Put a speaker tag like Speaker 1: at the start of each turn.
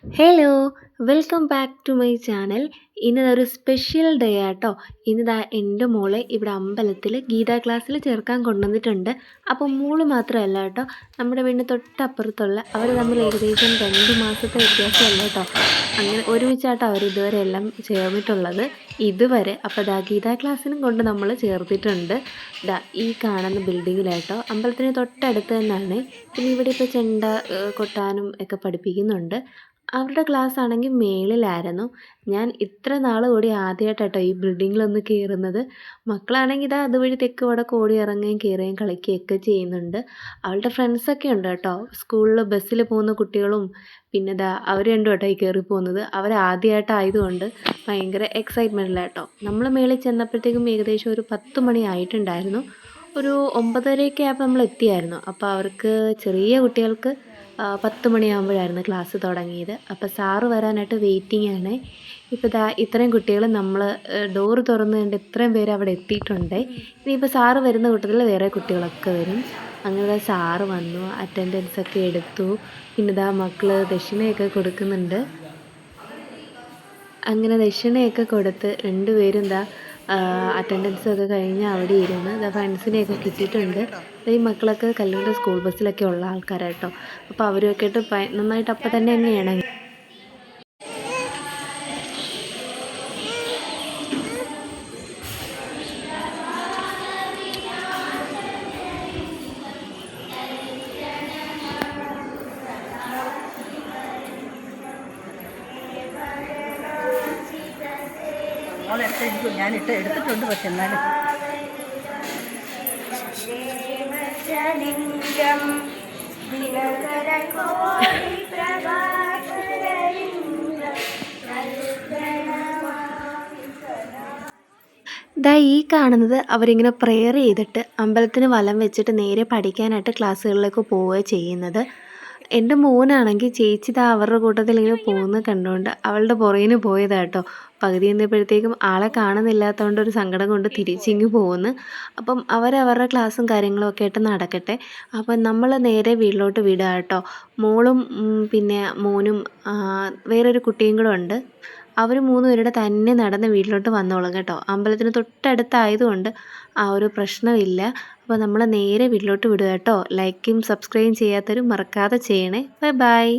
Speaker 1: Hello, welcome back to my channel. ഇന്നതൊരു special day ആട്ടോ. ഇന്നിതാ എൻ്റെ മോളെ ഇവിടെ അമ്പലത്തിൽ ഗീതാ ക്ലാസ്സിൽ ചേർക്കാൻ കൊണ്ടുവന്നിട്ടുണ്ട്. അപ്പോൾ മോള് മാത്രമല്ല കേട്ടോ, നമ്മുടെ വീടിന് തൊട്ടപ്പുറത്തുള്ള അവർ തമ്മിൽ ഏകദേശം 2 മാസത്തെ വ്യത്യാസമല്ല കേട്ടോ. അങ്ങനെ ഒരുമിച്ചാട്ടോ അവർ ഇതുവരെ എല്ലാം ചേർന്നിട്ടുള്ളത് ഇതുവരെ. അപ്പോൾ ദാ ഗീതാ ക്ലാസ്സിനും കൊണ്ട് നമ്മൾ ചേർത്തിട്ടുണ്ട്. ദാ ഈ കാണുന്ന ബിൽഡിങ്ങിലാട്ടോ, അമ്പലത്തിന് തൊട്ടടുത്ത് തന്നെയാണ്. പിന്നെ ഇവിടെ ഇപ്പോൾ ചെണ്ട കൊട്ടാനും ഒക്കെ പഠിപ്പിക്കുന്നുണ്ട്. അവരുടെ ക്ലാസ് ആണെങ്കിൽ മേളിലായിരുന്നു. ഞാൻ ഇത്ര നാൾ കൂടി ആദ്യമായിട്ടാട്ടോ ഈ ബിൽഡിങ്ങിലൊന്ന് കയറുന്നത്. മക്കളാണെങ്കിൽ ഇതാ അതുവഴി തെക്ക് വടക്ക് ഓടി ഇറങ്ങുകയും കയറുകയും കളിക്കുകയൊക്കെ ചെയ്യുന്നുണ്ട്. അവളുടെ ഫ്രണ്ട്സൊക്കെ ഉണ്ട് കേട്ടോ. സ്കൂളിൽ ബസ്സിൽ പോകുന്ന കുട്ടികളും പിന്നെ ഇതാ അവർ രണ്ടും കേട്ടോ ഈ കയറി പോകുന്നത്. അവർ ആദ്യമായിട്ടായതുകൊണ്ട് ഭയങ്കര എക്സൈറ്റ്മെൻറ്റിലാട്ടോ. നമ്മൾ മേളിൽ ചെന്നപ്പോഴത്തേക്കും ഏകദേശം ഒരു 10 മണി ആയിട്ടുണ്ടായിരുന്നു. ഒരു 9:30 ആയപ്പോൾ നമ്മൾ എത്തിയായിരുന്നു. അപ്പോൾ അവർക്ക് ചെറിയ കുട്ടികൾക്ക് 10 മണിയാകുമ്പോഴായിരുന്നു ക്ലാസ് തുടങ്ങിയത്. അപ്പോൾ സാറ് വരാനായിട്ട് വെയിറ്റിംഗ് ആണ്. ഇപ്പോൾ ദാ ഇത്രയും കുട്ടികൾ നമ്മൾ ഡോറ് തുറന്ന് കണ്ട് ഇത്രയും പേര് അവിടെ എത്തിയിട്ടുണ്ട്. ഇനിയിപ്പോൾ സാറ് വരുന്ന കൂട്ടത്തിൽ വേറെ കുട്ടികളൊക്കെ വരും. അങ്ങനെ സാറ് വന്നു, അറ്റൻഡൻസ് ഒക്കെ എടുത്തു. പിന്നെ ഇതാ മക്കൾ ദക്ഷിണയൊക്കെ കൊടുക്കുന്നുണ്ട്. അങ്ങനെ ദക്ഷിണയൊക്കെ കൊടുത്ത് രണ്ടുപേരും എന്താ അറ്റൻഡൻസൊക്കെ കഴിഞ്ഞ് അവിടെ ഇരുന്ന് ഫ്രണ്ട്സിനെയൊക്കെ കിട്ടിയിട്ടുണ്ട്. ഈ മക്കളൊക്കെ കല്ലൂരിൻ്റെ സ്കൂൾ ബസ്സിലൊക്കെ ഉള്ള ആൾക്കാരാട്ടോ. അപ്പോൾ അവരൊക്കെ ആയിട്ട് നന്നായിട്ട് അപ്പം തന്നെ തന്നെയാണ്.
Speaker 2: ഞാൻ എടുത്തിട്ടുണ്ട്, പക്ഷെ എന്നാലും
Speaker 1: ദാ ഈ കാണുന്നത് അവരിങ്ങനെ പ്രെയർ ചെയ്തിട്ട് അമ്പലത്തിന് വലം വെച്ചിട്ട് നേരെ പഠിക്കാനായിട്ട് ക്ലാസ്സുകളിലേക്ക് പോവുക ചെയ്യുന്നത്. എൻ്റെ മോനാണെങ്കിൽ ചേച്ചി ദാ അവരുടെ കൂട്ടത്തിൽ ഇങ്ങനെ പോകുന്നത് കണ്ടുകൊണ്ട് അവളുടെ പുറകിന് പോയതാണ് കേട്ടോ. പകുതി എന്നപ്പോഴത്തേക്കും ആളെ കാണുന്നില്ലാത്തതുകൊണ്ട് ഒരു സങ്കടം കൊണ്ട് തിരിച്ചിങ്ങ് പോകുന്നു. അപ്പം അവരവരുടെ ക്ലാസ്സും കാര്യങ്ങളും ഒക്കെ ആയിട്ട് നടക്കട്ടെ. അപ്പം നമ്മൾ നേരെ വീട്ടിലോട്ട് വിടുക കേട്ടോ. മോളും പിന്നെ മോനും വേറൊരു കുട്ടിയും കൂടെ ഉണ്ട്. അവർ 3 പേരുടെ തന്നെ നടന്ന് വീട്ടിലോട്ട് വന്നോളും കേട്ടോ. അമ്പലത്തിന് തൊട്ടടുത്തായതുകൊണ്ട് ആ ഒരു പ്രശ്നമില്ല. അപ്പോൾ നമ്മൾ നേരെ വീട്ടിലോട്ട് വിടുക കേട്ടോ. ലൈക്കും സബ്സ്ക്രൈബും ചെയ്യാത്തവരും മറക്കാതെ ചെയ്യണേ. Bye bye.